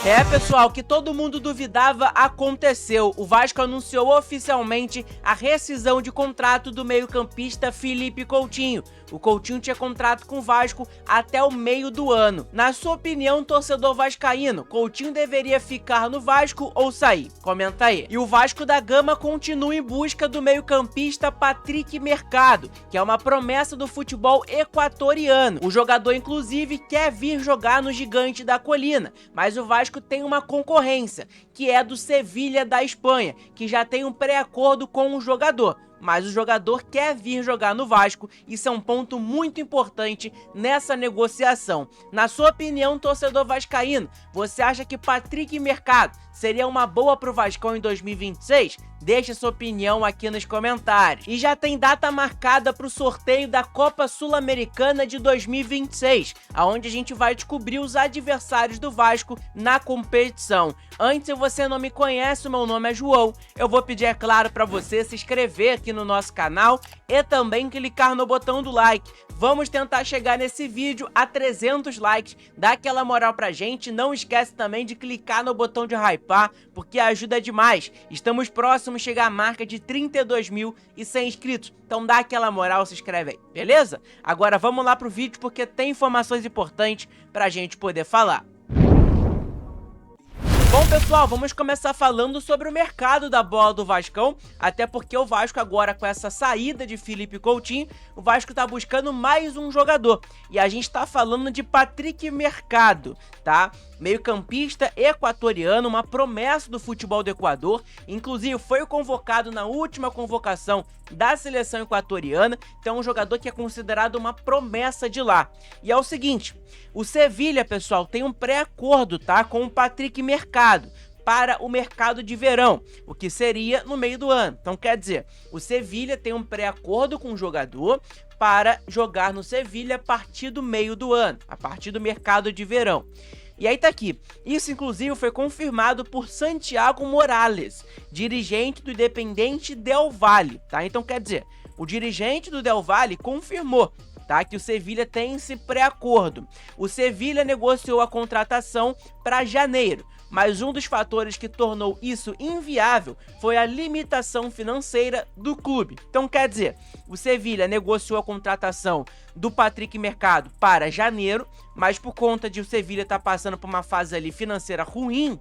É, pessoal, o que todo mundo duvidava aconteceu. O Vasco anunciou oficialmente a rescisão de contrato do meio-campista Felipe Coutinho. O Coutinho tinha contrato com o Vasco até o meio do ano. Na sua opinião, torcedor vascaíno, Coutinho deveria ficar no Vasco ou sair? Comenta aí. E o Vasco da Gama continua em busca do meio-campista Patrick Mercado, que é uma promessa do futebol equatoriano. O jogador, inclusive, quer vir jogar no Gigante da Colina, mas o Vasco tem uma concorrência, que é do Sevilha da Espanha, que já tem um pré-acordo com o jogador. Mas o jogador quer vir jogar no Vasco, isso é um ponto muito importante nessa negociação. Na sua opinião, torcedor vascaíno, você acha que Patrick Mercado seria uma boa pro Vascão em 2026? Deixe sua opinião aqui nos comentários. E já tem data marcada para o sorteio da Copa Sul-Americana de 2026, onde a gente vai descobrir os adversários do Vasco na competição. Antes, se você não me conhece, o meu nome é João. Eu vou pedir, é claro, para você se inscrever aqui no nosso canal e também clicar no botão do like. Vamos tentar chegar nesse vídeo a 300 likes, dá aquela moral pra gente. Não esquece também de clicar no botão de hypar, porque ajuda demais. Estamos próximos de chegar à marca de 32.100 inscritos, então dá aquela moral, se inscreve aí, beleza? Agora vamos lá pro vídeo, porque tem informações importantes pra gente poder falar. Bom, pessoal, vamos começar falando sobre o mercado da bola do Vascão, até porque o Vasco agora, com essa saída de Felipe Coutinho, o Vasco tá buscando mais um jogador, e a gente tá falando de Patrick Mercado, tá? Meio-campista equatoriano, uma promessa do futebol do Equador, inclusive foi convocado na última convocação da seleção equatoriana, então é um jogador que é considerado uma promessa de lá. E é o seguinte, o Sevilha, pessoal, tem um pré-acordo, tá, com o Patrick Mercado para o mercado de verão, o que seria no meio do ano. Então quer dizer, o Sevilha tem um pré-acordo com o jogador para jogar no Sevilha a partir do meio do ano, a partir do mercado de verão. E aí tá aqui, isso inclusive foi confirmado por Santiago Morales, dirigente do Independiente Del Valle, tá? Então quer dizer, o dirigente do Del Valle confirmou, tá, que o Sevilha tem esse pré-acordo. O Sevilha negociou a contratação para janeiro, mas um dos fatores que tornou isso inviável foi a limitação financeira do clube. Então quer dizer, o Sevilha negociou a contratação do Patrick Mercado para janeiro, mas por conta de o Sevilha estar passando por uma fase ali financeira ruim,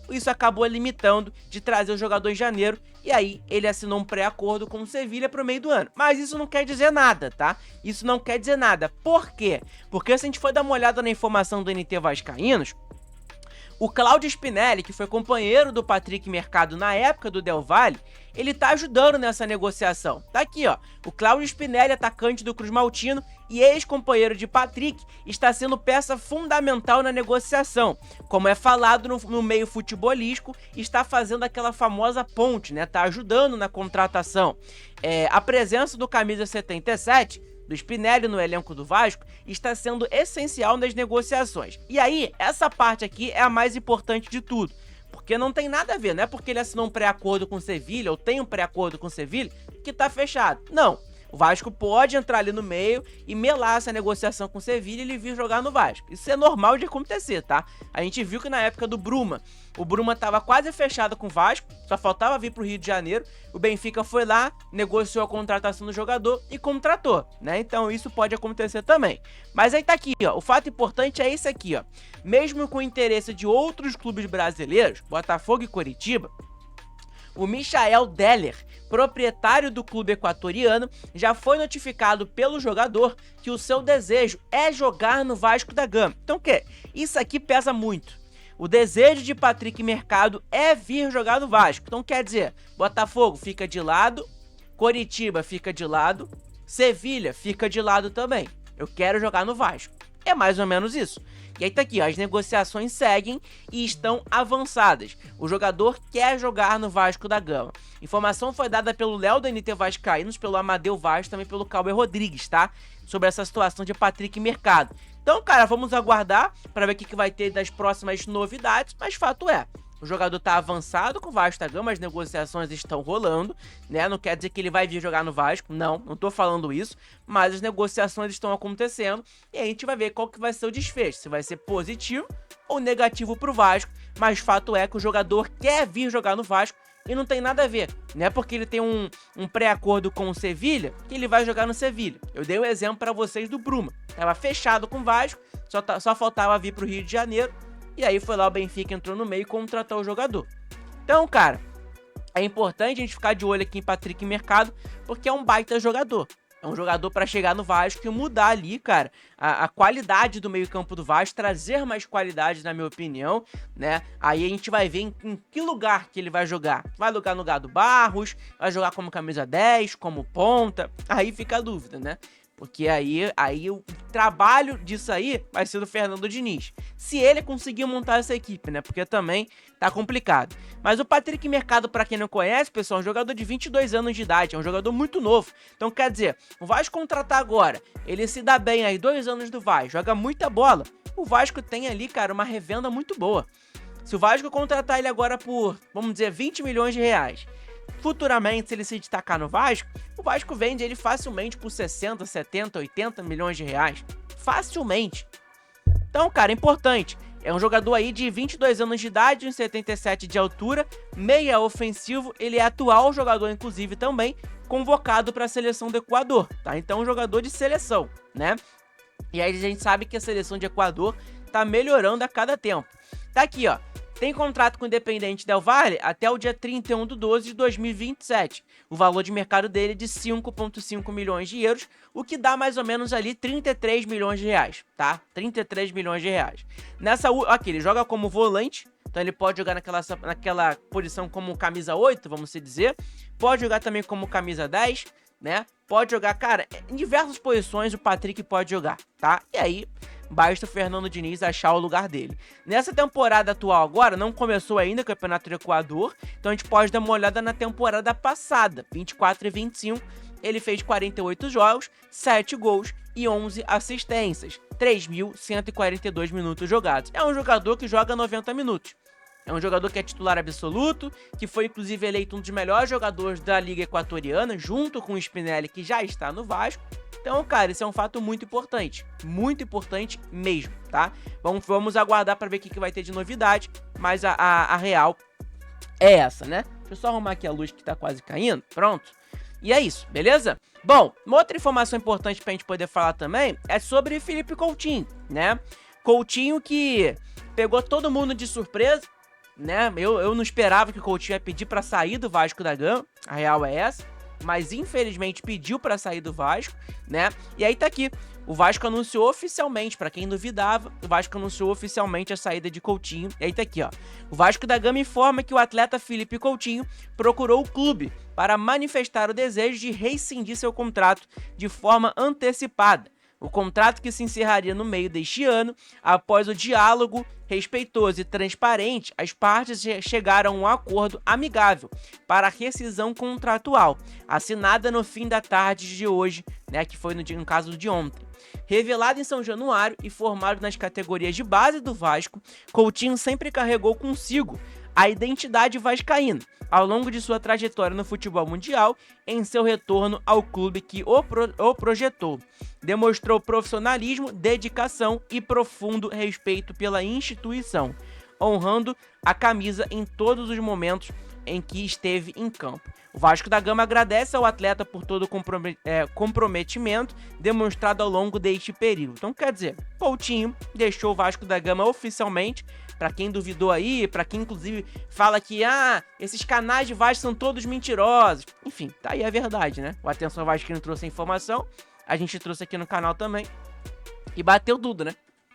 isso acabou limitando de trazer o jogador em janeiro, e aí ele assinou um pré-acordo com o Sevilha para o meio do ano. Mas isso não quer dizer nada, tá? Isso não quer dizer nada. Por quê? Porque se a gente for dar uma olhada na informação do NT Vascaínos, o Cláudio Spinelli, que foi companheiro do Patrick Mercado na época do Del Valle, ele tá ajudando nessa negociação. Tá aqui, ó. O Cláudio Spinelli, atacante do Cruz Maltino e ex-companheiro de Patrick, está sendo peça fundamental na negociação. Como é falado no meio futebolístico, está fazendo aquela famosa ponte, né? Tá ajudando na contratação. A presença do camisa 77... do Spinelli no elenco do Vasco, está sendo essencial nas negociações. E aí, essa parte aqui é a mais importante de tudo, porque não tem nada a ver, não é porque ele assinou um pré-acordo com o Sevilha, ou tem um pré-acordo com o Sevilha, que tá fechado. Não. O Vasco pode entrar ali no meio e melar essa negociação com o Sevilha e ele vir jogar no Vasco. Isso é normal de acontecer, tá? A gente viu que na época do Bruma, o Bruma tava quase fechado com o Vasco, só faltava vir pro Rio de Janeiro. O Benfica foi lá, negociou a contratação do jogador e contratou, né? Então isso pode acontecer também. Mas aí tá aqui, ó, o fato importante é esse aqui, ó. Mesmo com o interesse de outros clubes brasileiros, Botafogo e Coritiba, o Michael Deller, proprietário do clube equatoriano, já foi notificado pelo jogador que o seu desejo é jogar no Vasco da Gama. Então o quê? Isso aqui pesa muito. O desejo de Patrick Mercado é vir jogar no Vasco. Então quer dizer, Botafogo fica de lado, Coritiba fica de lado, Sevilha fica de lado também. Eu quero jogar no Vasco. É mais ou menos isso. E aí tá aqui, ó, as negociações seguem e estão avançadas. O jogador quer jogar no Vasco da Gama. Informação foi dada pelo Léo da NT Vascaínos, pelo Amadeu Vaz, também pelo Cauber Rodrigues, tá? Sobre essa situação de Patrick Mercado. Então, cara, vamos aguardar para ver o que vai ter das próximas novidades, mas fato é, o jogador tá avançado com o Vasco da Gama, as negociações estão rolando, né? Não quer dizer que ele vai vir jogar no Vasco, não tô falando isso, mas as negociações estão acontecendo e a gente vai ver qual que vai ser o desfecho, se vai ser positivo ou negativo pro Vasco, mas fato é que o jogador quer vir jogar no Vasco e não tem nada a ver. Não é porque ele tem um pré-acordo com o Sevilha que ele vai jogar no Sevilha. Eu dei um exemplo para vocês do Bruma. Tava fechado com o Vasco, só faltava vir pro Rio de Janeiro, e aí foi lá o Benfica, entrou no meio e contratou o jogador. Então, cara, é importante a gente ficar de olho aqui em Patrick Mercado, porque é um baita jogador. É um jogador para chegar no Vasco e mudar ali, cara, a qualidade do meio-campo do Vasco, trazer mais qualidade, na minha opinião, né? Aí a gente vai ver em que lugar que ele vai jogar. Vai jogar no lugar do Barros, vai jogar como camisa 10, como ponta, aí fica a dúvida, né? Porque aí o trabalho disso aí vai ser do Fernando Diniz. Se ele conseguir montar essa equipe, né? Porque também tá complicado. Mas o Patrick Mercado, pra quem não conhece, pessoal, é um jogador de 22 anos de idade. É um jogador muito novo. Então, quer dizer, o Vasco contratar agora, ele se dá bem aí, 2 anos do Vasco, joga muita bola. O Vasco tem ali, cara, uma revenda muito boa. Se o Vasco contratar ele agora por, vamos dizer, 20 milhões de reais... Futuramente, se ele se destacar no Vasco, o Vasco vende ele facilmente por 60, 70, 80 milhões de reais. Facilmente. Então, cara, é importante. É um jogador aí de 22 anos de idade, 1,77 de altura, meia ofensivo. Ele é atual jogador, inclusive, também convocado para a seleção do Equador, tá? Então, um jogador de seleção, né? E aí a gente sabe que a seleção de Equador tá melhorando a cada tempo. Tá aqui, ó. Tem contrato com o Independiente Del Valle até o dia 31/12 de 2027. O valor de mercado dele é de 5,5 milhões de euros, o que dá mais ou menos ali 33 milhões de reais, tá? 33 milhões de reais. Aqui, ele joga como volante, então ele pode jogar naquela posição como camisa 8, vamos dizer. Pode jogar também como camisa 10, né? Pode jogar, cara, em diversas posições o Patrick pode jogar, tá? E aí... basta o Fernando Diniz achar o lugar dele. Nessa temporada atual agora, não começou ainda o Campeonato do Equador, então a gente pode dar uma olhada na temporada passada, 24 e 25, ele fez 48 jogos, 7 gols e 11 assistências, 3.142 minutos jogados. É um jogador que joga 90 minutos. É um jogador que é titular absoluto, que foi inclusive eleito um dos melhores jogadores da Liga Equatoriana, junto com o Spinelli, que já está no Vasco. Então, cara, isso é um fato muito importante mesmo, tá? Vamos aguardar para ver o que vai ter de novidade, mas a real é essa, né? Deixa eu só arrumar aqui a luz que tá quase caindo, pronto. E é isso, beleza? Bom, uma outra informação importante pra gente poder falar também é sobre Felipe Coutinho, né? Coutinho que pegou todo mundo de surpresa, né? Eu não esperava que o Coutinho ia pedir pra sair do Vasco da Gama, a real é essa, mas infelizmente pediu pra sair do Vasco, né? E aí tá aqui, o Vasco anunciou oficialmente, pra quem duvidava, o Vasco anunciou oficialmente a saída de Coutinho. E aí tá aqui, ó. O Vasco da Gama informa que o atleta Felipe Coutinho procurou o clube para manifestar o desejo de rescindir seu contrato de forma antecipada. O contrato que se encerraria no meio deste ano, após o diálogo respeitoso e transparente, as partes chegaram a um acordo amigável para a rescisão contratual, assinada no fim da tarde de hoje, né, que foi no caso de ontem. Revelado em São Januário e formado nas categorias de base do Vasco, Coutinho sempre carregou consigo a identidade vascaína ao longo de sua trajetória no futebol mundial. Em seu retorno ao clube que o projetou, demonstrou profissionalismo, dedicação e profundo respeito pela instituição, honrando a camisa em todos os momentos em que esteve em campo. O Vasco da Gama agradece ao atleta por todo o comprometimento demonstrado ao longo deste período. Então, quer dizer, Coutinho deixou o Vasco da Gama oficialmente. Pra quem duvidou aí, pra quem inclusive fala que esses canais de Vasco são todos mentirosos. Enfim, tá aí a verdade, né? O Atenção Vascaíno trouxe a informação, a gente trouxe aqui no canal também. E bateu tudo, né?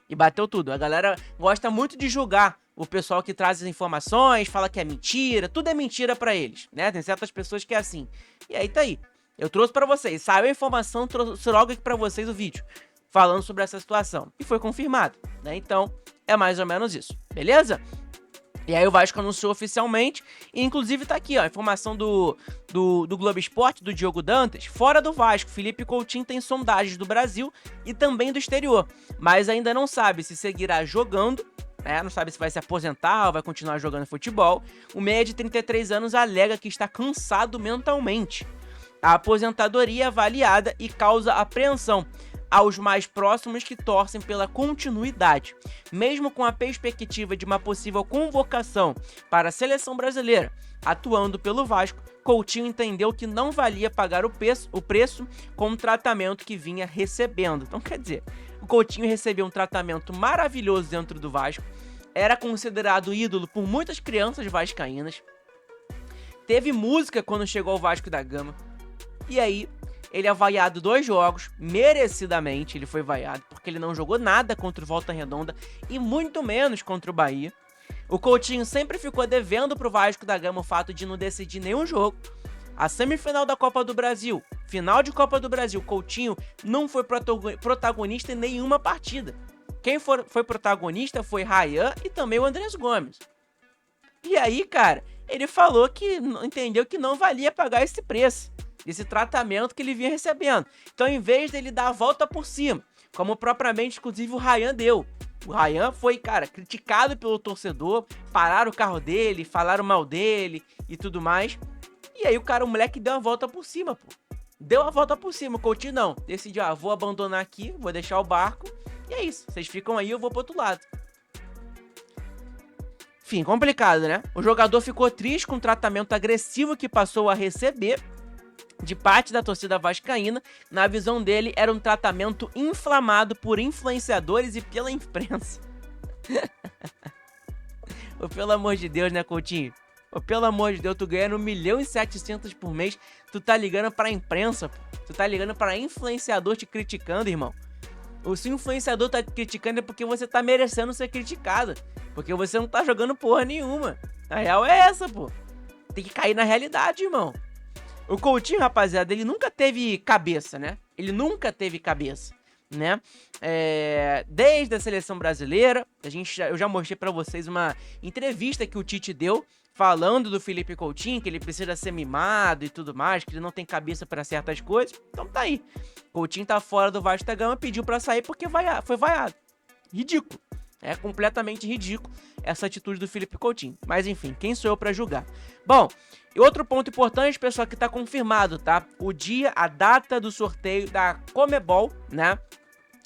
E bateu tudo. A galera gosta muito de julgar o pessoal que traz as informações, fala que é mentira, tudo é mentira pra eles, né? Tem certas pessoas que é assim. E aí tá aí. Eu trouxe pra vocês, saiu a informação, trouxe logo aqui pra vocês o vídeo falando sobre essa situação. E foi confirmado, né? Então, é mais ou menos isso, beleza? E aí o Vasco anunciou oficialmente, e inclusive tá aqui, ó, a informação do Globo Esporte, do Diogo Dantas. Fora do Vasco, Felipe Coutinho tem sondagens do Brasil e também do exterior, mas ainda não sabe se seguirá jogando, né? Não sabe se vai se aposentar ou vai continuar jogando futebol. O meia de 33 anos alega que está cansado mentalmente. A aposentadoria é avaliada e causa apreensão, aos mais próximos que torcem pela continuidade. Mesmo com a perspectiva de uma possível convocação para a seleção brasileira, atuando pelo Vasco, Coutinho entendeu que não valia pagar o preço com o tratamento que vinha recebendo. Então, quer dizer, o Coutinho recebeu um tratamento maravilhoso dentro do Vasco, era considerado ídolo por muitas crianças vascaínas, teve música quando chegou ao Vasco da Gama, e aí ele é vaiado 2 jogos, merecidamente ele foi vaiado, porque ele não jogou nada contra o Volta Redonda e muito menos contra o Bahia. O Coutinho sempre ficou devendo pro Vasco da Gama o fato de não decidir nenhum jogo. A semifinal da Copa do Brasil, final de Copa do Brasil, Coutinho não foi protagonista em nenhuma partida. Quem foi protagonista foi Ryan e também o Andrés Gomes. E aí, cara, ele falou que entendeu que não valia pagar esse preço, esse tratamento que ele vinha recebendo. Então, em vez dele dar a volta por cima, como propriamente, inclusive, o Ryan deu. O Ryan foi, cara, criticado pelo torcedor, pararam o carro dele, falaram mal dele e tudo mais. E aí o moleque deu a volta por cima, pô. Deu a volta por cima, o Coutinho não. Decidiu, vou abandonar aqui, vou deixar o barco. E é isso, vocês ficam aí, eu vou pro outro lado. Enfim, complicado, né? O jogador ficou triste com o tratamento agressivo que passou a receber de parte da torcida vascaína. Na visão dele, era um tratamento inflamado por influenciadores e pela imprensa. Pelo amor de Deus, né, Coutinho? Pelo amor de Deus, tu ganhando 1.700.000 por mês, tu tá ligando pra imprensa, pô. Tu tá ligando pra influenciador te criticando, irmão. Se o influenciador tá te criticando é porque você tá merecendo ser criticado. Porque você não tá jogando porra nenhuma. A real é essa, pô. Tem que cair na realidade, irmão. O Coutinho, rapaziada, ele nunca teve cabeça, né? Ele nunca teve cabeça, né? Desde a seleção brasileira, eu já mostrei pra vocês uma entrevista que o Tite deu, falando do Felipe Coutinho, que ele precisa ser mimado e tudo mais, que ele não tem cabeça pra certas coisas. Então tá aí. Coutinho tá fora do Vasco da Gama, pediu pra sair porque foi vaiado. Ridículo. É completamente ridículo essa atitude do Felipe Coutinho. Mas enfim, quem sou eu pra julgar? Bom, e outro ponto importante, pessoal, que tá confirmado, tá? O dia, a data do sorteio da Comebol, né?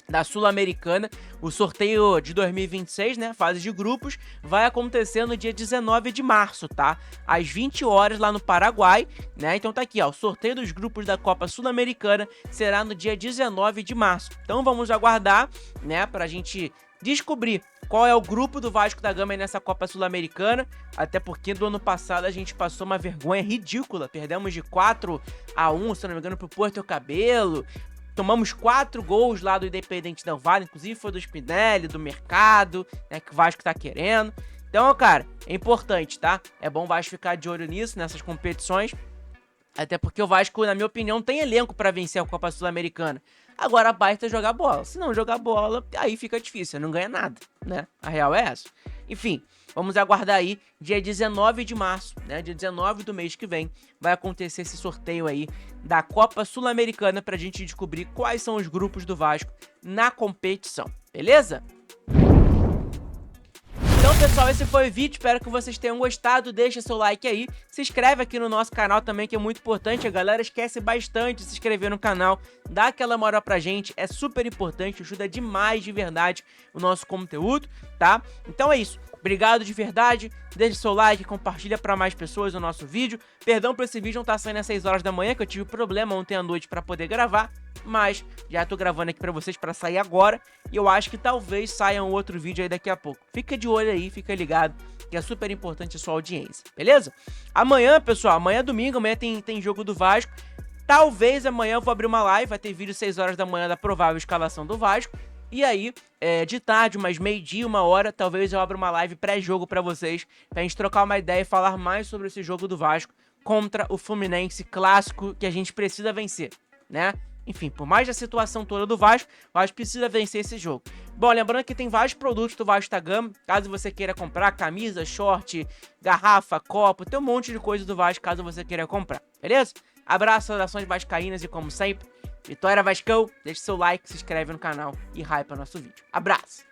Da Sul-Americana, o sorteio de 2026, né, fase de grupos, vai acontecer no dia 19 de março, tá? Às 20 horas lá no Paraguai, né? Então tá aqui, ó, o sorteio dos grupos da Copa Sul-Americana será no dia 19 de março. Então vamos aguardar, né, pra gente descobrir qual é o grupo do Vasco da Gama aí nessa Copa Sul-Americana, até porque do ano passado a gente passou uma vergonha ridícula, perdemos de 4-1, se não me engano, pro Porto Cabelo. Tomamos 4 gols lá do Independente Del Valle, inclusive foi do Spinelli, do Mercado, né, que o Vasco tá querendo. Então, cara, é importante, tá? É bom o Vasco ficar de olho nisso, nessas competições. Até porque o Vasco, na minha opinião, tem elenco pra vencer a Copa Sul-Americana. Agora basta jogar bola. Se não jogar bola, aí fica difícil, não ganha nada, né? A real é essa. Enfim, vamos aguardar aí, dia 19 de março, né? Dia 19 do mês que vem, vai acontecer esse sorteio aí da Copa Sul-Americana pra gente descobrir quais são os grupos do Vasco na competição, beleza? Então, pessoal, esse foi o vídeo, espero que vocês tenham gostado, deixa seu like aí, se inscreve aqui no nosso canal também, que é muito importante, a galera esquece bastante de se inscrever no canal, dá aquela moral pra gente, é super importante, ajuda demais de verdade o nosso conteúdo, tá? Então é isso, obrigado de verdade, deixa seu like, compartilha pra mais pessoas o nosso vídeo, perdão por esse vídeo não tá saindo às 6 horas da manhã, que eu tive problema ontem à noite pra poder gravar, mas já tô gravando aqui pra vocês pra sair agora, e eu acho que talvez saia um outro vídeo aí daqui a pouco. Fica de olho aí, fica ligado, que é super importante a sua audiência, beleza? Amanhã, pessoal, amanhã é domingo, amanhã tem jogo do Vasco, talvez amanhã eu vou abrir uma live, vai ter vídeo 6 horas da manhã da provável escalação do Vasco, e aí, de tarde, umas meio-dia, 1h, talvez eu abra uma live pré-jogo pra vocês, pra gente trocar uma ideia e falar mais sobre esse jogo do Vasco contra o Fluminense, clássico que a gente precisa vencer, né? Enfim, por mais da situação toda do Vasco, o Vasco precisa vencer esse jogo. Bom, lembrando que tem vários produtos do Vasco da Gama, caso você queira comprar, camisa, short, garrafa, copo, tem um monte de coisa do Vasco, caso você queira comprar, beleza? Abraço, saudações vascaínas e como sempre, Vitória Vascão, deixa seu like, se inscreve no canal e hypa nosso vídeo. Abraço!